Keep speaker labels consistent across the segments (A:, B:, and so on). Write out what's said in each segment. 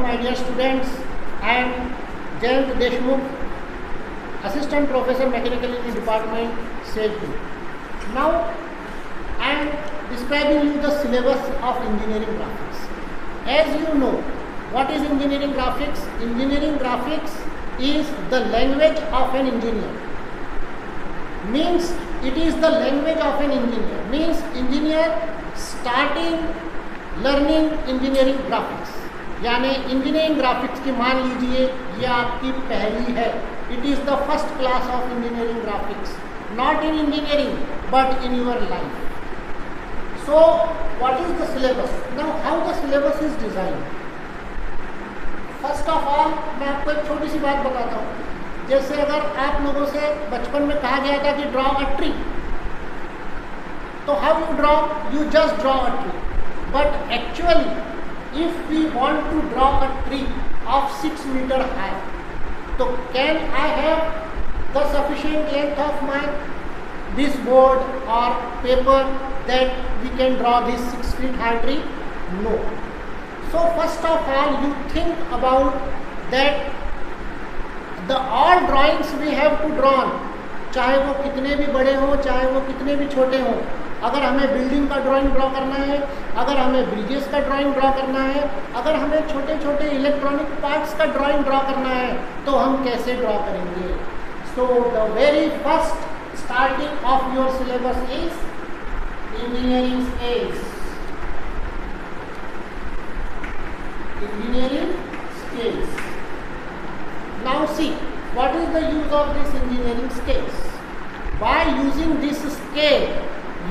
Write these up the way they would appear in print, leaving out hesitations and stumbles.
A: my dear students. I am Jayant Deshmukh, Assistant Professor Mechanical Engineering Department, Stage 2. Now I am describing you the syllabus of engineering graphics. As you know, what is engineering graphics? Engineering graphics is the language of an engineer. Means it is the language of an engineer. Means engineer starting learning engineering graphics. यानी engineering graphics की मान लीजिए ये आपकी पहली है. It is the first class of engineering graphics, not in engineering but in your life. So what is the syllabus? Now how the syllabus is design. First of all मैं आपको एक छोटी सी बात बताता हूँ. जैसे अगर आप लोगों से बचपन में कहा गया था कि ड्रॉ अ ट्री, तो how you draw? You just draw a tree. But actually if we want to draw a tree of 6 meter high, so can I have the sufficient length of my this board or paper that we can draw this 6 feet high tree? No. So first of all you think about that the all drawings we have to draw, चाहे वो कितने भी बड़े हों चाहे वो कितने भी छोटे हों. अगर हमें बिल्डिंग का ड्राइंग ड्रॉ करना है, अगर हमें ब्रिजेस का ड्राइंग ड्रॉ करना है, अगर हमें छोटे छोटे इलेक्ट्रॉनिक पार्ट्स का ड्राइंग ड्रॉ करना है, तो हम कैसे ड्रॉ करेंगे? So the very first starting of your syllabus is engineering scales. Engineering scales. Now see what is the use of this engineering scales? By using this scale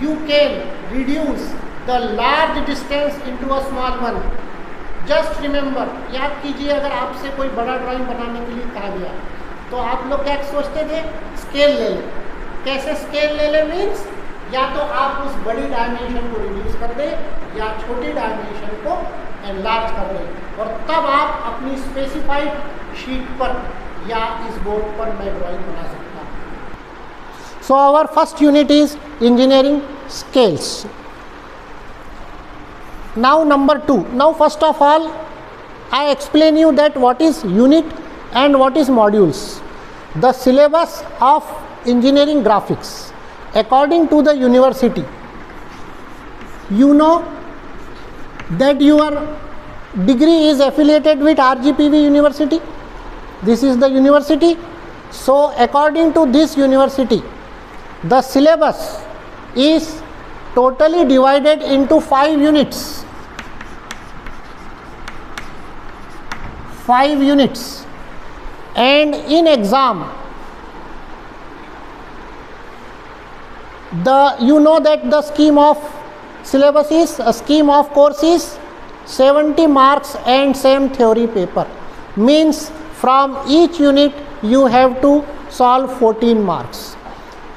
A: you can reduce the large distance into a small one. Just remember, याद कीजिए अगर आपसे कोई बड़ा drawing बनाने के लिए कहा गया तो आप लोग क्या सोचते थे? स्केल ले लें. कैसे स्केल ले लें? मीन्स या तो आप उस बड़ी डायमेंशन को रिड्यूस कर दें या छोटी डायमेंशन को एनलार्ज कर दें, और तब आप अपनी स्पेसिफाइड शीट पर या इस बोर्ड पर मैं ड्राइंग बना सकता हूँ. So our first unit is engineering scales. Now number 2. Now first of all I explain you that what is unit and what is modules. The syllabus of engineering graphics according to the university. You know that your degree is affiliated with RGPV University. This is the university. So according to this university, the syllabus is totally divided into 5 units. 5 units. And in exam, you know that the scheme of syllabus is, a scheme of course is 70 marks and same theory paper. Means from each unit you have to solve 14 marks.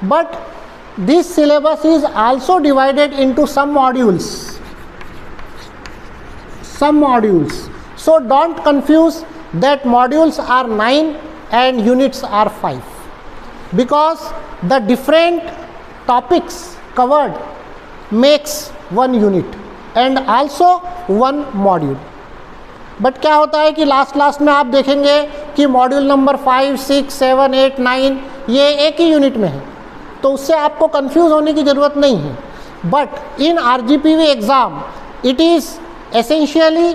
A: But this syllabus is also divided into some modules. So don't confuse that modules are 9 and units are 5, because the different topics covered makes one unit and also one module. But क्या होता है कि last में आप देखेंगे कि module number 5, 6, 7, 8, 9 ये एक ही यूनिट में है, तो उससे आपको कंफ्यूज होने की ज़रूरत नहीं है. But in RGPV exam it is essentially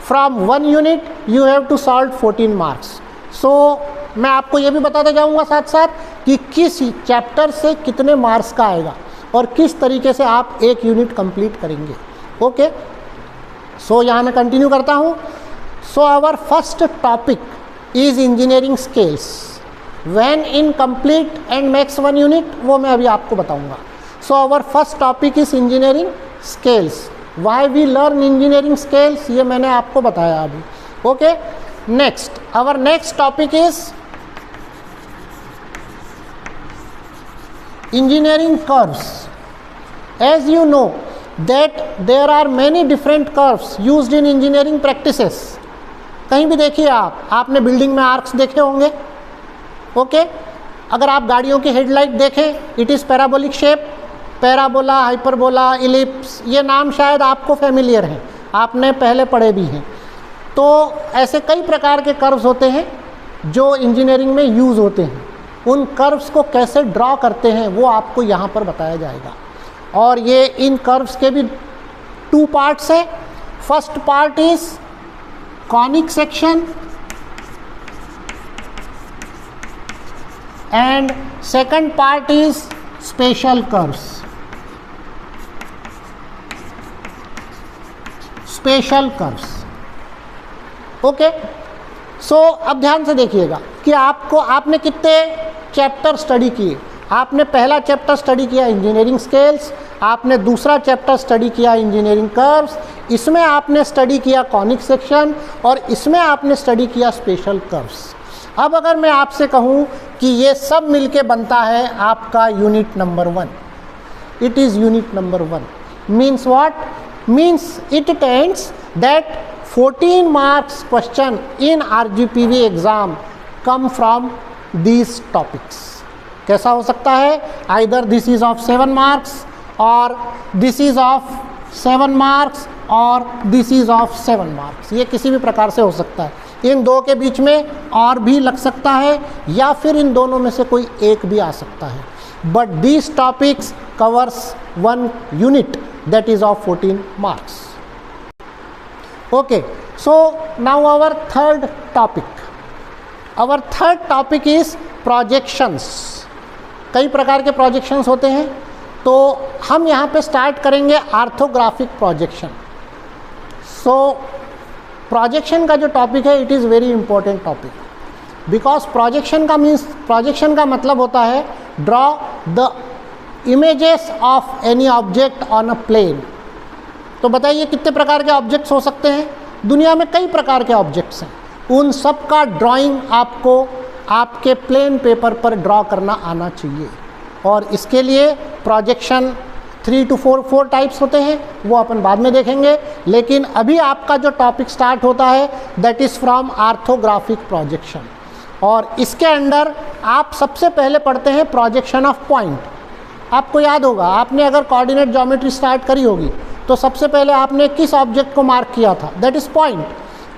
A: from 1 unit you have to solve 14 marks. So मैं आपको ये भी बताते जाऊँगा साथ साथ कि किस चैप्टर से कितने मार्क्स का आएगा और किस तरीके से आप एक यूनिट कंप्लीट करेंगे. ओके, सो यहाँ मैं कंटिन्यू करता हूँ. So our first topic is engineering scales. When incomplete and max 1 unit, वो मैं अभी आपको बताऊंगा. So our first topic is engineering scales. Why we learn engineering scales? ये मैंने आपको बताया अभी. Okay. Next, our next topic is engineering curves. As you know that there are many different curves used in engineering practices. कहीं भी देखिए आपने building में आर्क्स देखे होंगे. ओके, अगर आप गाड़ियों की हेडलाइट देखें, it is parabolic shape. Parabola, hyperbola, ellipse, ये नाम शायद आपको फेमिलियर हैं, आपने पहले पढ़े भी हैं. तो तो ऐसे कई प्रकार के कर्व्स होते हैं जो इंजीनियरिंग में यूज़ होते हैं। उन कर्व्स को कैसे ड्रॉ करते हैं वो आपको यहाँ पर बताया जाएगा। और ये इन कर्व्स के भी 2 पार्ट्स है। First part is conic section and second part is special curves. Special curves, okay. So अब ध्यान से देखिएगा कि आपने कितने चैप्टर स्टडी किए। आपने पहला चैप्टर स्टडी किया इंजीनियरिंग स्केल्स, आपने दूसरा चैप्टर स्टडी किया इंजीनियरिंग कर्व्स, इसमें आपने स्टडी किया कॉनिक सेक्शन और इसमें आपने स्टडी किया स्पेशल कर्व्स। अब अगर मैं आपसे कहूँ कि ये सब मिलके बनता है आपका unit number 1, it is unit number 1, means what? Means it tends that 14 marks question in RGPV exam come from these topics. कैसा हो सकता है? Either this is of 7 marks or this is of 7 marks और this is of 7 marks. ये किसी भी प्रकार से हो सकता है। इन दो के बीच में और भी लग सकता है या फिर इन दोनों में से कोई एक भी आ सकता है। But these topics covers 1 unit that is of 14 marks. Okay, so now our third topic. Our third topic is projections. कई प्रकार के projections होते हैं, तो हम यहाँ पे स्टार्ट करेंगे ऑर्थोग्राफिक प्रोजेक्शन। सो प्रोजेक्शन का जो टॉपिक है it is very important topic, because projection का मतलब होता है draw the images of any object on a plane. तो बताइए कितने प्रकार के ऑब्जेक्ट्स हो सकते हैं? दुनिया में कई प्रकार के ऑब्जेक्ट्स हैं, उन सब का ड्राइंग आपको आपके प्लेन पेपर पर ड्रॉ करना आना चाहिए। और इसके लिए प्रोजेक्शन 3 to 4 टाइप्स होते हैं, वो अपन बाद में देखेंगे। लेकिन अभी आपका जो टॉपिक स्टार्ट होता है that is from orthographic projection, और इसके अंडर आप सबसे पहले पढ़ते हैं प्रोजेक्शन ऑफ पॉइंट। आपको याद होगा, आपने अगर कोऑर्डिनेट ज्योमेट्री स्टार्ट करी होगी तो सबसे पहले आपने किस ऑब्जेक्ट को मार्क किया था? That is point.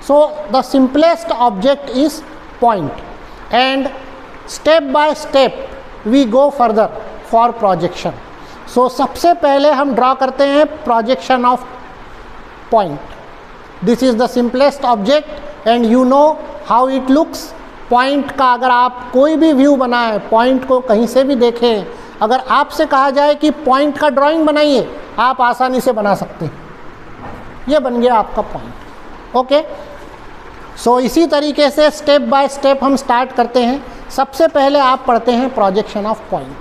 A: So the simplest object is point, and step by step we go further for projection. So सबसे पहले हम ड्रॉ करते हैं projection of point. This is the simplest object and you know how it looks. Point का अगर आप कोई भी व्यू बनाएं, पॉइंट को कहीं से भी देखें, अगर आपसे कहा जाए कि पॉइंट का ड्राइंग बनाइए, आप आसानी से बना सकते हैं। ये बन गया आपका पॉइंट। ओके, सो इसी तरीके से स्टेप बाय स्टेप हम स्टार्ट करते हैं। सबसे पहले आप पढ़ते हैं प्रोजेक्शन ऑफ पॉइंट,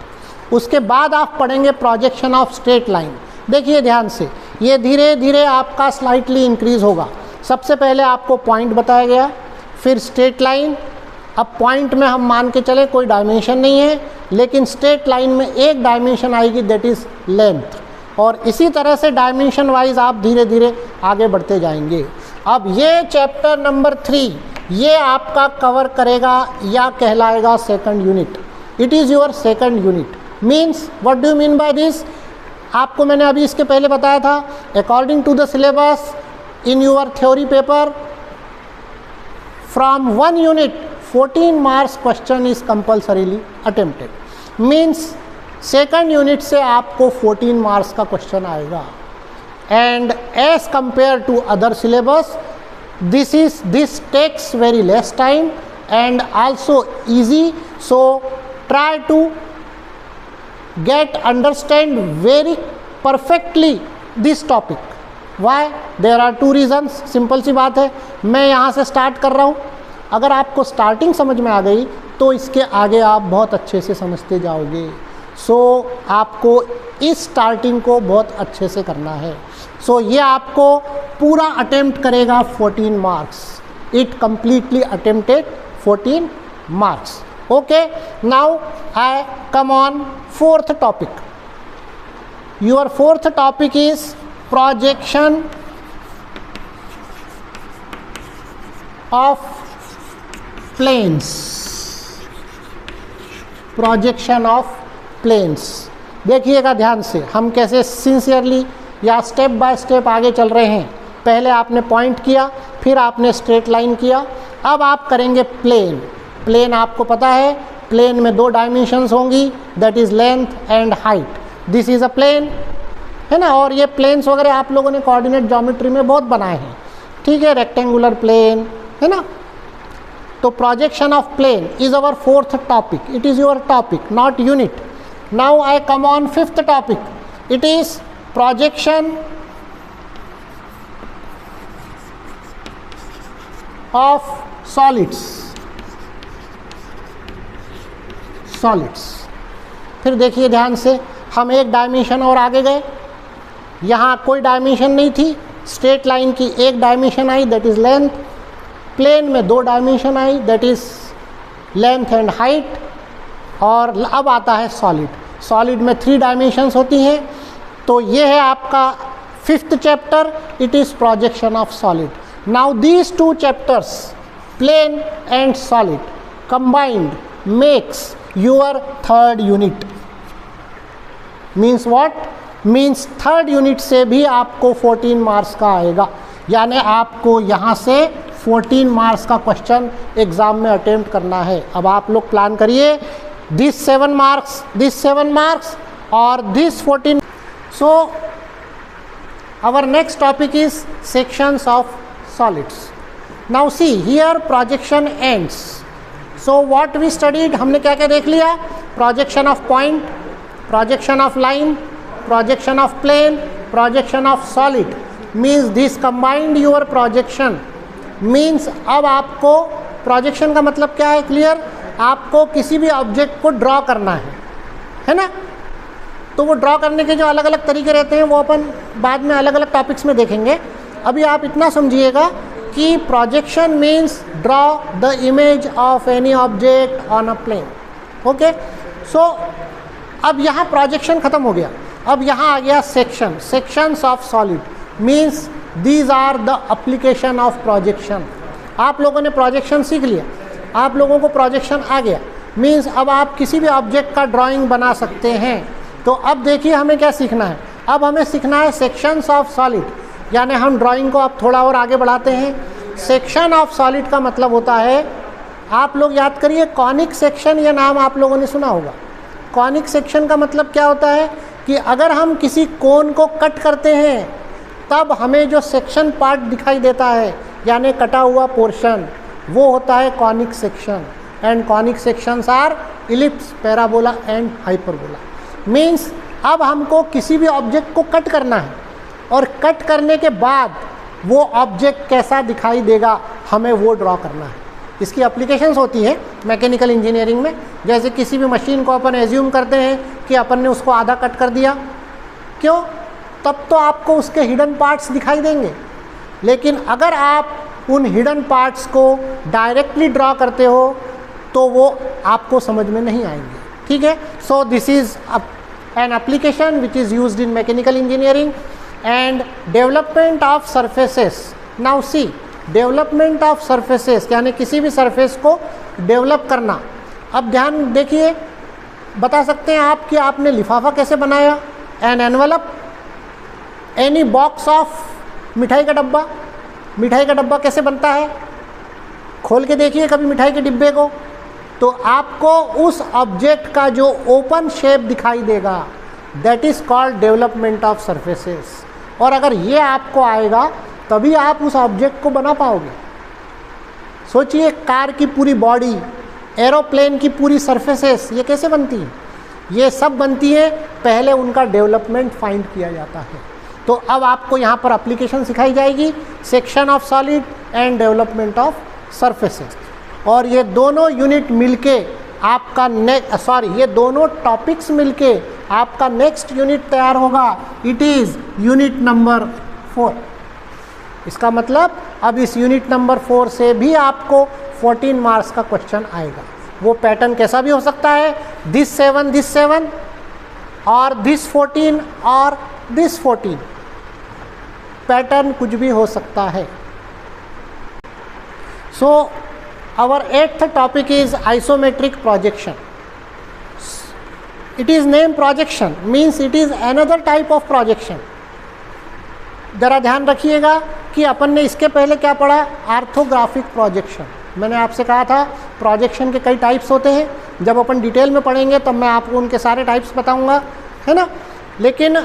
A: उसके बाद आप पढ़ेंगे प्रोजेक्शन ऑफ स्ट्रेट लाइन। देखिए ध्यान से, ये धीरे धीरे आपका स्लाइटली इंक्रीज होगा। सबसे पहले आपको पॉइंट बताया गया, फिर स्ट्रेट लाइन। अब पॉइंट में हम मान के चले कोई डायमेंशन नहीं है, लेकिन स्ट्रेट लाइन में एक डायमेंशन आएगी दैट इज़ लेंथ, और इसी तरह से डायमेंशन वाइज आप धीरे धीरे आगे बढ़ते जाएंगे। अब ये चैप्टर नंबर 3 ये आपका कवर करेगा या कहलाएगा second unit. It is your second unit. Means what do you mean by this? आपको मैंने अभी इसके पहले बताया था, according to the syllabus in your theory paper from 1 unit 14 marks question is compulsorily attempted. Means second unit से आपको 14 marks का क्वेश्चन आएगा, and as compare to other syllabus this takes very less time and also easy. So try to understand very perfectly this topic. Why? There are 2 reasons. Simple सी बात है, मैं यहाँ से start कर रहा हूँ। अगर आपको स्टार्टिंग समझ में आ गई तो इसके आगे आप बहुत अच्छे से समझते जाओगे। सो आपको इस स्टार्टिंग को बहुत अच्छे से करना है। सो ये आपको पूरा अटेम्प्ट करेगा 14 marks. It completely attempted 14 marks. Okay, now I come on 4th topic. Your 4th topic is projection of planes. Projection of planes. देखिएगा ध्यान से, हम कैसे सिंसियरली या स्टेप बाय स्टेप आगे चल रहे हैं। पहले आपने पॉइंट किया, फिर आपने स्ट्रेट लाइन किया। अब आप करेंगे प्लेन। प्लेन आपको पता है, प्लेन में 2 डायमेंशंस होंगी, that is length and height. This is a plane, है ना। और ये प्लेन्स वगैरह आप लोगों ने कोऑर्डिनेट ज्योमेट्री में बहुत बनाए हैं, ठीक है, रेक्टेंगुलर प्लेन, है ना। तो projection of plane is our 4th topic, it is your topic not unit. Now I come on 5th topic, it is projection of solids. फिर देखिए ध्यान से, हम एक डायमेंशन और आगे गए, यहाँ कोई डायमेंशन नहीं थी, स्ट्रेट लाइन की एक डायमेंशन आई, दैट इज़ लेंथ। प्लेन में 2 डायमेंशन आई, that is length and height. और अब आता है सॉलिड। सॉलिड में 3 डायमेंशंस होती हैं। तो ये है आपका 5th chapter, it is projection of solid. Now these 2 chapters, plane and solid, combined makes your 3rd unit। Means what? Means 3rd unit से भी आपको 14 मार्क्स का आएगा, यानी आपको यहाँ से 14 मार्क्स का क्वेश्चन एग्जाम में अटेम्प्ट करना है। अब आप लोग प्लान करिए, दिस 7 मार्क्स और this 14। So our next topic is sections of solids. Now see here projection ends. So what we studied, हमने क्या क्या देख लिया? Projection of point, projection of line, projection of plane, projection of solid. Means this combined your projection. Means अब आपको projection का मतलब क्या है? क्लियर, आपको किसी भी ऑब्जेक्ट को ड्रॉ करना है ना। तो वो ड्रॉ करने के जो अलग अलग तरीके रहते हैं वो अपन बाद में अलग अलग टॉपिक्स में देखेंगे। अभी आप इतना समझिएगा कि projection means draw the image of any object on a plane. Okay, so अब यहाँ प्रोजेक्शन ख़त्म हो गया, अब यहाँ आ गया section, sections of solid. Means these are the application of projection. आप लोगों ने प्रोजेक्शन सीख लिया, आप लोगों को प्रोजेक्शन आ गया, मीन्स अब आप किसी भी ऑब्जेक्ट का ड्राइंग बना सकते हैं। तो अब देखिए हमें क्या सीखना है, अब हमें सीखना है सेक्शंस ऑफ सॉलिड, यानी हम ड्राइंग को अब थोड़ा और आगे बढ़ाते हैं। सेक्शन ऑफ सॉलिड का मतलब होता है, आप लोग याद करिए, कॉनिक सेक्शन, ये नाम आप लोगों ने सुना होगा। कॉनिक सेक्शन का मतलब क्या होता है कि अगर हम किसी कोन को कट करते हैं तब हमें जो सेक्शन पार्ट दिखाई देता है, यानी कटा हुआ पोर्शन, वो होता है conic section. And conic sections are ellipse, parabola and hyperbola. Means अब हमको किसी भी ऑब्जेक्ट को कट करना है और कट करने के बाद वो ऑब्जेक्ट कैसा दिखाई देगा, हमें वो ड्रॉ करना है। इसकी एप्लीकेशंस होती हैं मैकेनिकल इंजीनियरिंग में। जैसे किसी भी मशीन को अपन एज्यूम करते हैं कि अपन ने उसको आधा कट कर दिया, क्यों? तब तो आपको उसके हिडन पार्ट्स दिखाई देंगे, लेकिन अगर आप उन हिडन पार्ट्स को डायरेक्टली ड्रॉ करते हो तो वो आपको समझ में नहीं आएंगे, ठीक है। So this is an application which is used in mechanical engineering and development of surfaces. Now see, development of surfaces यानी किसी भी सरफेस को डेवलप करना। अब ध्यान देखिए, बता सकते हैं आप कि आपने लिफाफा कैसे बनाया? An envelope, any box of मिठाई का डब्बा। मिठाई का डब्बा कैसे बनता है? खोल के देखिए कभी मिठाई के डिब्बे को, तो आपको उस ऑब्जेक्ट का जो ओपन शेप दिखाई देगा, that is called development of surfaces. और अगर ये आपको आएगा तभी आप उस ऑब्जेक्ट को बना पाओगे। सोचिए, कार की पूरी बॉडी, एरोप्लेन की पूरी सरफेसेस, ये कैसे बनती हैं? ये सब बनती है, पहले उनका डेवलपमेंट फाइंड किया जाता है। तो अब आपको यहाँ पर एप्लीकेशन सिखाई जाएगी, section of solid and development of surfaces. और ये दोनों यूनिट मिलके आपका ये दोनों टॉपिक्स मिलके आपका नेक्स्ट यूनिट तैयार होगा। It is unit number 4। इसका मतलब अब इस यूनिट नंबर 4 से भी आपको 14 मार्क्स का क्वेश्चन आएगा। वो पैटर्न कैसा भी हो सकता है, दिस 7 और दिस 14 और दिस 14, पैटर्न कुछ भी हो सकता है। सो our 8th topic is isometric projection. It is named projection, means it is another type of projection. जरा ध्यान रखिएगा, कि अपन ने इसके पहले क्या पढ़ा, आर्थोग्राफिक प्रोजेक्शन। मैंने आपसे कहा था प्रोजेक्शन के कई टाइप्स होते हैं, जब अपन डिटेल में पढ़ेंगे तब मैं आपको उनके सारे टाइप्स बताऊंगा, है ना। लेकिन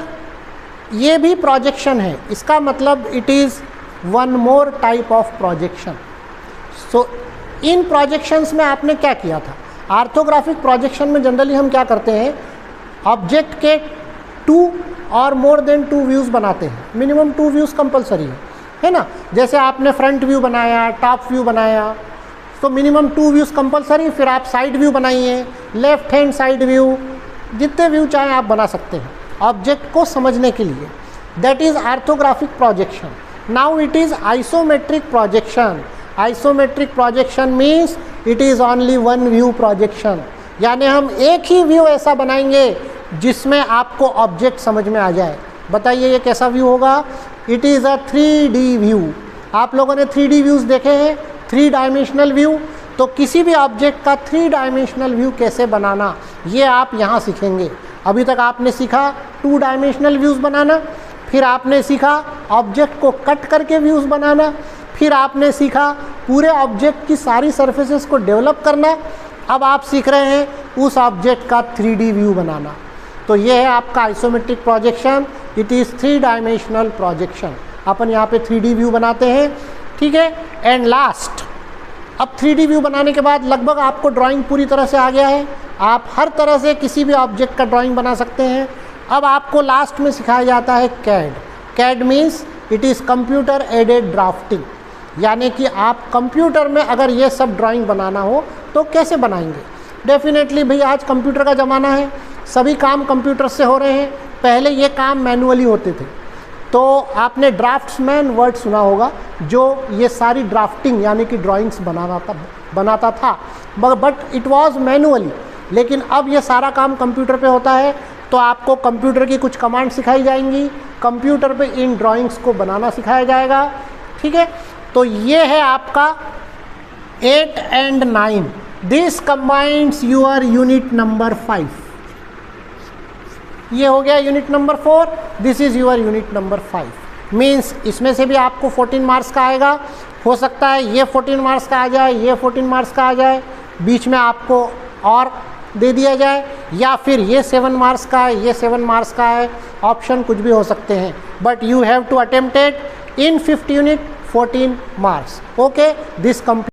A: ये भी प्रोजेक्शन है, इसका मतलब it is one more type of projection. So in projections में आपने क्या किया था, आर्थोग्राफिक प्रोजेक्शन में जनरली हम क्या करते हैं, ऑब्जेक्ट के 2 और मोर देन 2 व्यूज़ बनाते हैं, मिनिमम 2 व्यूज़ कंपलसरी है ना। जैसे आपने फ्रंट व्यू बनाया, टॉप व्यू बनाया, तो मिनिमम 2 व्यूज़ कंपलसरी, फिर आप साइड व्यू बनाइए, लेफ्ट हैंड साइड व्यू, जितने व्यू चाहें आप बना सकते हैं ऑब्जेक्ट को समझने के लिए। That is orthographic projection. Now it is isometric projection. Isometric projection means it is only one view projection, यानी हम एक ही व्यू ऐसा बनाएंगे जिसमें आपको ऑब्जेक्ट समझ में आ जाए। बताइए ये कैसा व्यू होगा, it is a 3D view. आप लोगों ने 3D व्यूज़ देखे हैं, 3 डायमेंशनल व्यू, तो किसी भी ऑब्जेक्ट का 3 डायमेंशनल व्यू कैसे बनाना ये आप यहाँ सीखेंगे। अभी तक आपने सीखा 2 डायमेंशनल व्यूज़ बनाना, फिर आपने सीखा ऑब्जेक्ट को कट करके व्यूज़ बनाना, फिर आपने सीखा पूरे ऑब्जेक्ट की सारी सरफेसेस को डेवलप करना, अब आप सीख रहे हैं उस ऑब्जेक्ट का 3D व्यू बनाना। तो ये है आपका isometric projection, it is 3 dimensional projection. अपन यहाँ पे 3D व्यू बनाते हैं, ठीक है। एंड लास्ट, अब 3D व्यू बनाने के बाद लगभग आपको ड्राइंग पूरी तरह से आ गया है, आप हर तरह से किसी भी ऑब्जेक्ट का ड्राइंग बना सकते हैं। अब आपको लास्ट में सिखाया जाता है CAD. CAD means it is computer aided drafting, यानी कि आप कंप्यूटर में अगर ये सब ड्राइंग बनाना हो तो कैसे बनाएंगे। डेफिनेटली भाई आज कंप्यूटर का ज़माना है, सभी काम कंप्यूटर से हो रहे हैं, पहले ये काम मैनुअली होते थे। तो आपने ड्राफ्ट्समैन वर्ड सुना होगा, जो ये सारी ड्राफ्टिंग यानी कि ड्राइंग्स बनाता था, बट इट वाज मैनुअली। लेकिन अब ये सारा काम कंप्यूटर पे होता है, तो आपको कंप्यूटर की कुछ कमांड सिखाई जाएंगी, कंप्यूटर पे इन ड्राइंग्स को बनाना सिखाया जाएगा, ठीक है। तो ये है आपका 8 and 9, this combines your unit number 5। ये हो गया unit number 4, this is your unit number 5। Means इसमें से भी आपको 14 मार्क्स का आएगा, हो सकता है ये 14 मार्क्स का आ जाए, ये 14 मार्क्स का आ जाए, बीच में आपको और दे दिया जाए, या फिर ये 7 मार्क्स का है, ये 7 मार्क्स का है, ऑप्शन कुछ भी हो सकते हैं। But you have to attempt it in 5th unit 14 marks. Okay, this complete.